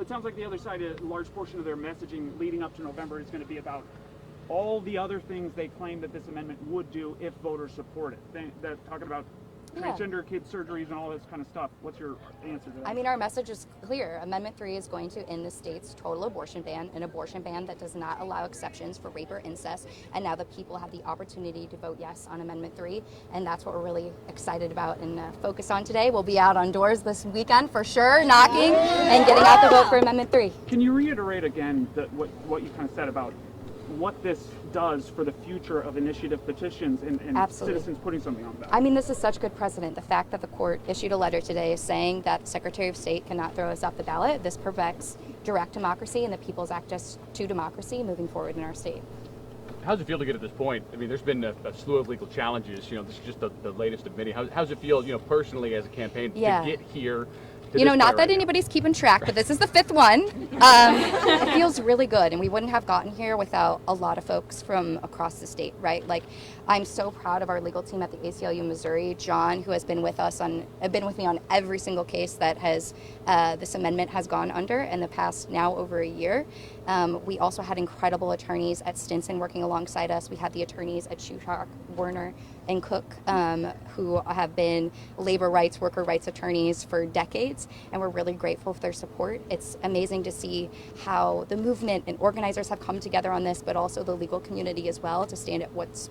it sounds like the other side, a large portion of their messaging leading up to November is going to be about all the other things they claim that this amendment would do if voters support it. They're talking about transgender kid surgeries and all this kind of stuff. What's your answer to that? I mean, our message is clear. Amendment 3 is going to end the state's total abortion ban, an abortion ban that does not allow exceptions for rape or incest. And now the people have the opportunity to vote yes on Amendment 3. And that's what we're really excited about and focused on today. We'll be out on doors this weekend for sure, knocking and getting out the vote for Amendment 3. Can you reiterate again what you kind of said about what this does for the future of initiative petitions and citizens putting something on the ballot? I mean, this is such good precedent. The fact that the court issued a letter today saying that the Secretary of State cannot throw us off the ballot, this protects direct democracy and the people's access to democracy moving forward in our state. How does it feel to get to this point? I mean, there's been a slew of legal challenges. This is just the latest of many. How does it feel, personally as a campaign to get here? Not that anybody's keeping track, but this is the 5th one. It feels really good, and we wouldn't have gotten here without a lot of folks from across the state, right? Like, I'm so proud of our legal team at the ACLU Missouri. John, who has been with me on every single case that has this amendment has gone under in the past now over a year. We also had incredible attorneys at Stinson working alongside us. We had the attorneys at Shuchak, Werner, and Cook, who have been labor rights, worker rights attorneys for decades, and we're really grateful for their support. It's amazing to see how the movement and organizers have come together on this, but also the legal community as well to stand at what's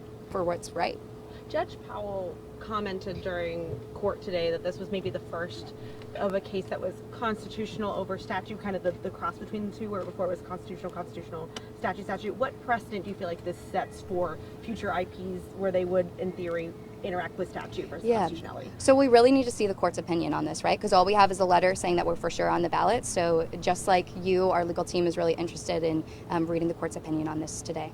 right. Judge Powell commented during court today that this was maybe the first of a case that was constitutional over statute, kind of the cross between the two, where before it was constitutional, statute. What precedent do you feel like this sets for future IPs where they would, in theory, interact with statute versus constitutionality? So we really need to see the court's opinion on this, right? Because all we have is a letter saying that we're for sure on the ballot. So just like you, our legal team is really interested in reading the court's opinion on this today.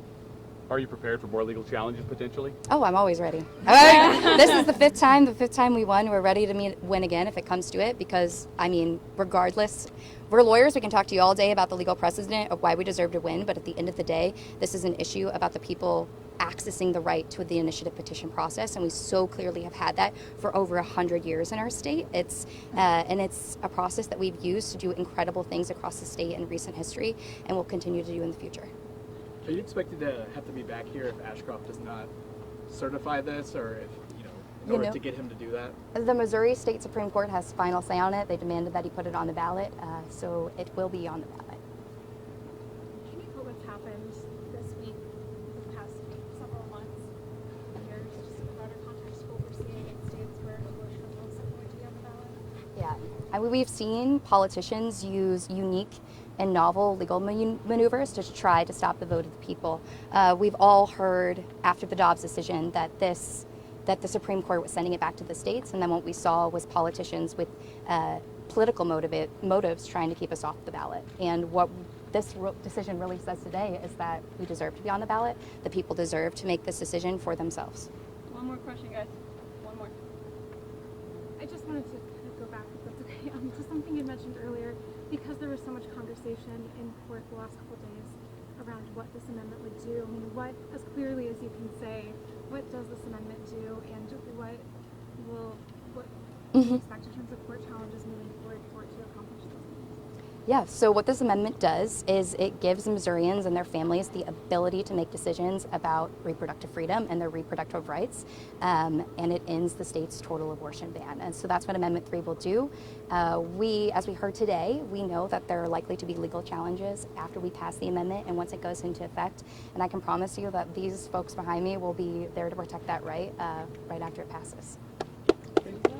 Are you prepared for more legal challenges potentially? Oh, I'm always ready. This is the fifth time we won. We're ready to win again if it comes to it, because, I mean, regardless, we're lawyers. We can talk to you all day about the legal precedent of why we deserve to win, but at the end of the day, this is an issue about the people accessing the right to the initiative petition process, and we so clearly have had that for over 100 years in our state. It's a process that we've used to do incredible things across the state in recent history, and will continue to do in the future. Are you expected to have to be back here if Ashcroft does not certify this, or if, in order to get him to do that? The Missouri State Supreme Court has final say on it. They demanded that he put it on the ballot, so it will be on the ballot. Can you put what's happened this week, the past several months, years, just in the broader context of what we're seeing in states where abortion is also going to be on the ballot? Yeah, I mean, we've seen politicians use unique and novel legal maneuvers to try to stop the vote of the people. We've all heard after the Dobbs decision that the Supreme Court was sending it back to the states, and then what we saw was politicians with political motives trying to keep us off the ballot. And what this decision really says today is that we deserve to be on the ballot. The people deserve to make this decision for themselves. One more question, guys. One more. I just wanted to kind of go back, if that's okay, to something you mentioned earlier, because there was so much conversation in court the last couple of days around what this amendment would do. I mean, what, as clearly as you can say, what does this amendment do, and what do you expect in terms of court challenges moving forward for it to accomplish those things? Yeah, so what this amendment does is it gives Missourians and their families the ability to make decisions about reproductive freedom and their reproductive rights, and it ends the state's total abortion ban. And so that's what Amendment 3 will do. As we heard today, we know that there are likely to be legal challenges after we pass the amendment and once it goes into effect. And I can promise you that these folks behind me will be there to protect that right after it passes. There you go.